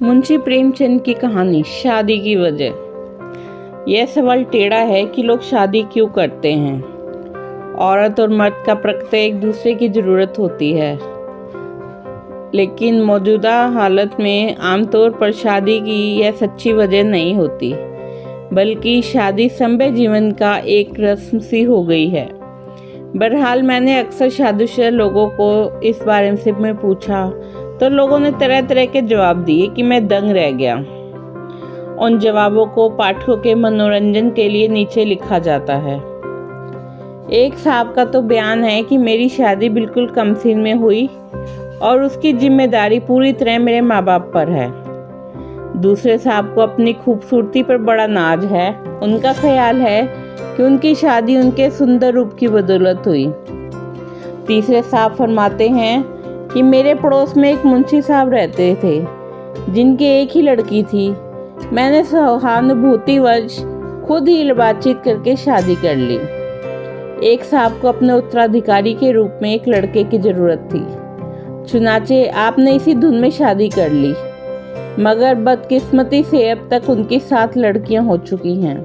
मुंशी प्रेमचंद की कहानी शादी की वजह। यह सवाल टेढ़ा है कि लोग शादी क्यों करते हैं। औरत और मर्द का प्रकृति एक दूसरे की ज़रूरत होती है, लेकिन मौजूदा हालत में आमतौर पर शादी की यह सच्ची वजह नहीं होती, बल्कि शादी समग्र जीवन का एक रस्म सी हो गई है। बहरहाल मैंने अक्सर शादीशुदा लोगों को इस बारे में पूछा तो लोगों ने तरह तरह के जवाब दिए कि मैं दंग रह गया। उन जवाबों को पाठकों के मनोरंजन के लिए नीचे लिखा जाता है। एक साहब का तो बयान है कि मेरी शादी बिल्कुल कमसीन में हुई और उसकी जिम्मेदारी पूरी तरह मेरे माँ बाप पर है। दूसरे साहब को अपनी खूबसूरती पर बड़ा नाज है। उनका ख्याल है कि उनकी शादी उनके सुंदर रूप की बदौलत हुई। तीसरे साहब फरमाते हैं कि मेरे पड़ोस में एक मुंशी साहब रहते थे जिनकी एक ही लड़की थी। मैंने सहानुभूतिवश खुद ही बातचीत करके शादी कर ली। एक साहब को अपने उत्तराधिकारी के रूप में एक लड़के की ज़रूरत थी। चुनाचे आपने इसी धुन में शादी कर ली, मगर बदकिस्मती से अब तक उनकी 7 लड़कियां हो चुकी हैं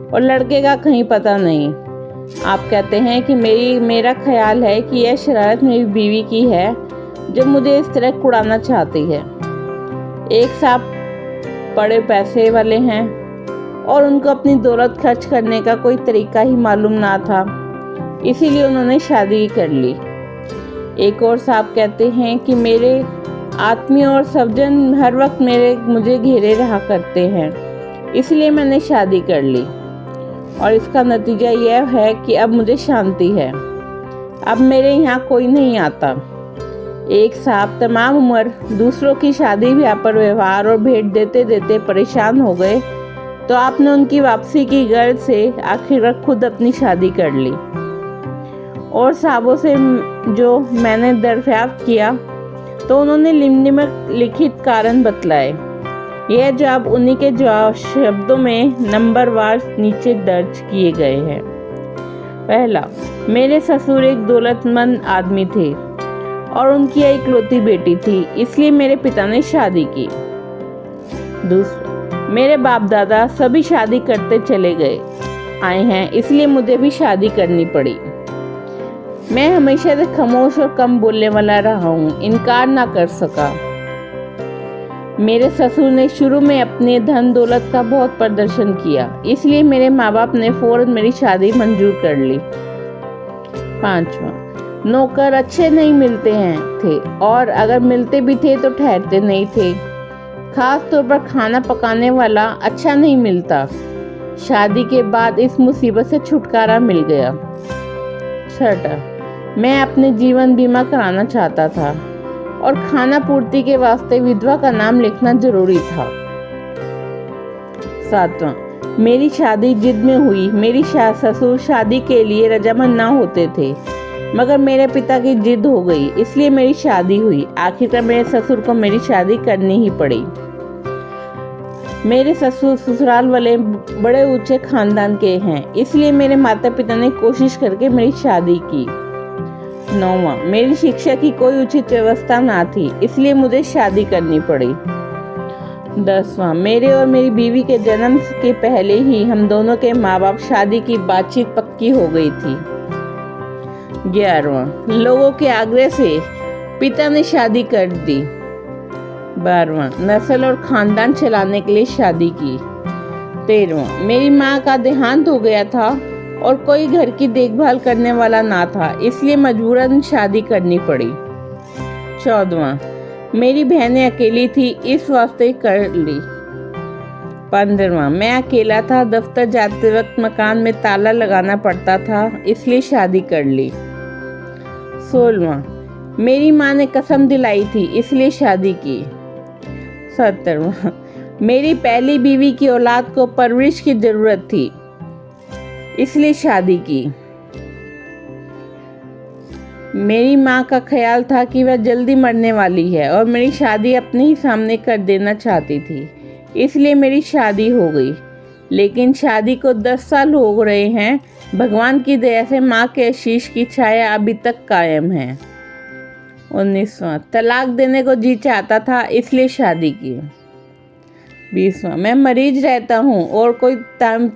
और लड़के का कहीं पता नहीं। आप कहते हैं कि मेरा ख्याल है कि यह शरारत मेरी बीवी की है जो मुझे इस तरह कुड़ाना चाहती है। एक साहब बड़े पैसे वाले हैं और उनको अपनी दौलत खर्च करने का कोई तरीका ही मालूम ना था, इसीलिए उन्होंने शादी कर ली। एक और साहब कहते हैं कि मेरे आत्मीय और सज्जन हर वक्त मुझे घेरे रहा करते हैं, इसलिए मैंने शादी कर ली और इसका नतीजा यह है कि अब मुझे शांति है। अब मेरे यहाँ कोई नहीं आता। एक साहब तमाम उम्र दूसरों की शादी ब्याह पर व्यवहार और भेंट देते देते परेशान हो गए, तो आपने उनकी वापसी की गर्ज से आखिर खुद अपनी शादी कर ली। और साहबों से जो मैंने दरियाफ्त किया तो उन्होंने निम्नलिखित लिखित कारण बतलाए। यह जवाब उन्हीं के शब्दों में नंबरवार नीचे दर्ज किए गए हैं। पहला, मेरे ससुर एक दौलतमंद आदमी थे और उनकी एक इकलौती बेटी थी, इसलिए मेरे पिता ने शादी की। दूसरा, मेरे बाप दादा सभी शादी करते चले आए हैं, इसलिए मुझे भी शादी करनी पड़ी। मैं हमेशा से खामोश और कम बोलने वाला रहा हूँ, इनकार ना कर सका। मेरे ससुर ने शुरू में अपने धन दौलत का बहुत प्रदर्शन किया, इसलिए मेरे माँ बाप ने फौरन मेरी शादी मंजूर कर ली। 5वां, नौकर अच्छे नहीं मिलते थे और अगर मिलते भी थे तो ठहरते नहीं थे। खास तौर पर खाना पकाने वाला अच्छा नहीं मिलता। शादी के बाद इस मुसीबत से छुटकारा मिल गया। 6, मैं अपने जीवन बीमा कराना चाहता था और खाना पूर्ति के वास्ते विधवा का नाम लिखना जरूरी था। 7वां, मेरी शादी जिद में हुई। मेरी ससुर शादी के लिए रजामंद ना होते थे, मगर मेरे पिता की जिद हो गई, इसलिए मेरी शादी हुई। आखिरकार मेरे ससुर को मेरी शादी करनी ही पड़ी। मेरे ससुराल वाले बड़े ऊंचे खानदान के हैं, इसलिए मेरे माता पिता ने कोशिश करके मेरी शादी की। 9वां, मेरी शिक्षा की कोई उचित व्यवस्था ना थी, इसलिए मुझे शादी करनी पड़ी। 10वां, मेरे और मेरी बीवी के जन्म के पहले ही हम दोनों के माँ बाप शादी की बातचीत पक्की हो गई थी। 11वां, लोगों के आग्रह से पिता ने शादी कर दी। 12वां, नस्ल और खानदान चलाने के लिए शादी की। 13वां, मेरी माँ का देहांत हो गया था और कोई घर की देखभाल करने वाला ना था, इसलिए मजबूरन शादी करनी पड़ी। 14वां, मेरी बहनें अकेली थी, इस वास्ते कर ली। 15वां, मैं अकेला था, दफ्तर जाते वक्त मकान में ताला लगाना पड़ता था, इसलिए शादी कर ली। 16वां, मेरी माँ ने कसम दिलाई थी, इसलिए शादी की। 17वां, मेरी पहली बीवी की औलाद को परवरिश की जरूरत थी, इसलिए शादी की। मेरी माँ का ख्याल था कि वह जल्दी मरने वाली है और मेरी शादी अपने ही सामने कर देना चाहती थी, इसलिए मेरी शादी हो गई। लेकिन शादी को 10 साल हो रहे हैं। भगवान की दया से माँ के आशीष की छाया अभी तक कायम है। 19वां, तलाक देने को जी चाहता था, इसलिए शादी की। 20वां, मैं मरीज रहता हूँ और कोई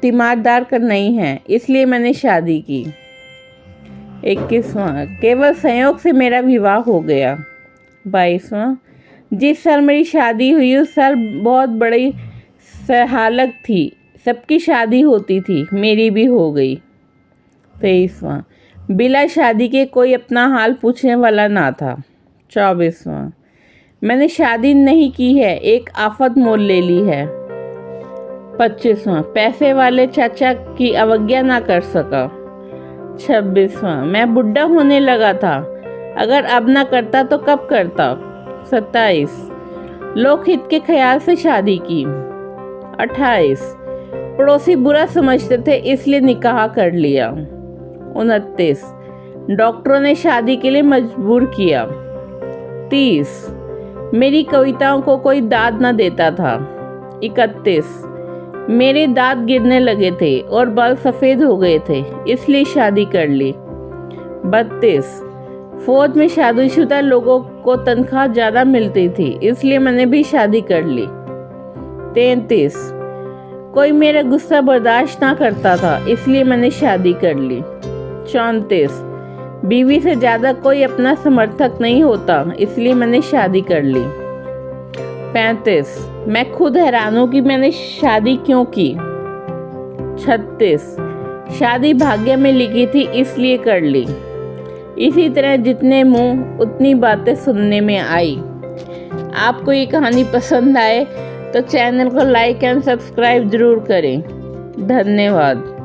तीमारदार का नहीं है, इसलिए मैंने शादी की। 21वां, केवल संयोग से मेरा विवाह हो गया। 22वां, जिस साल मेरी शादी हुई उस साल बहुत बड़ी हालत थी, सबकी शादी होती थी, मेरी भी हो गई। 23वां, बिना शादी के कोई अपना हाल पूछने वाला ना था। 24वां, मैंने शादी नहीं की है, एक आफत मोल ले ली है। 25वां, पैसे वाले चाचा की अवज्ञा ना कर सका। 26वां, मैं बुढ़ा होने लगा था, अगर अब ना करता तो कब करता। 27, लोकहित के ख्याल से शादी की। 28, पड़ोसी बुरा समझते थे इसलिए निकाह कर लिया। 29, डॉक्टरों ने शादी के लिए मजबूर किया। 30, मेरी कविताओं को कोई दाद न देता था। 31, मेरे दांत गिरने लगे थे और बाल सफ़ेद हो गए थे, इसलिए शादी कर ली। 32, फौज में शादीशुदा लोगों को तनख्वाह ज़्यादा मिलती थी, इसलिए मैंने भी शादी कर ली। 33, कोई मेरा गुस्सा बर्दाश्त ना करता था, इसलिए मैंने शादी कर ली। 34, बीवी से ज़्यादा कोई अपना समर्थक नहीं होता, इसलिए मैंने शादी कर ली। 35, मैं खुद हैरान हूँ कि मैंने शादी क्यों की। 36, शादी भाग्य में लिखी थी इसलिए कर ली। इसी तरह जितने मुंह उतनी बातें सुनने में आई। आपको ये कहानी पसंद आए तो चैनल को लाइक एंड सब्सक्राइब ज़रूर करें। धन्यवाद।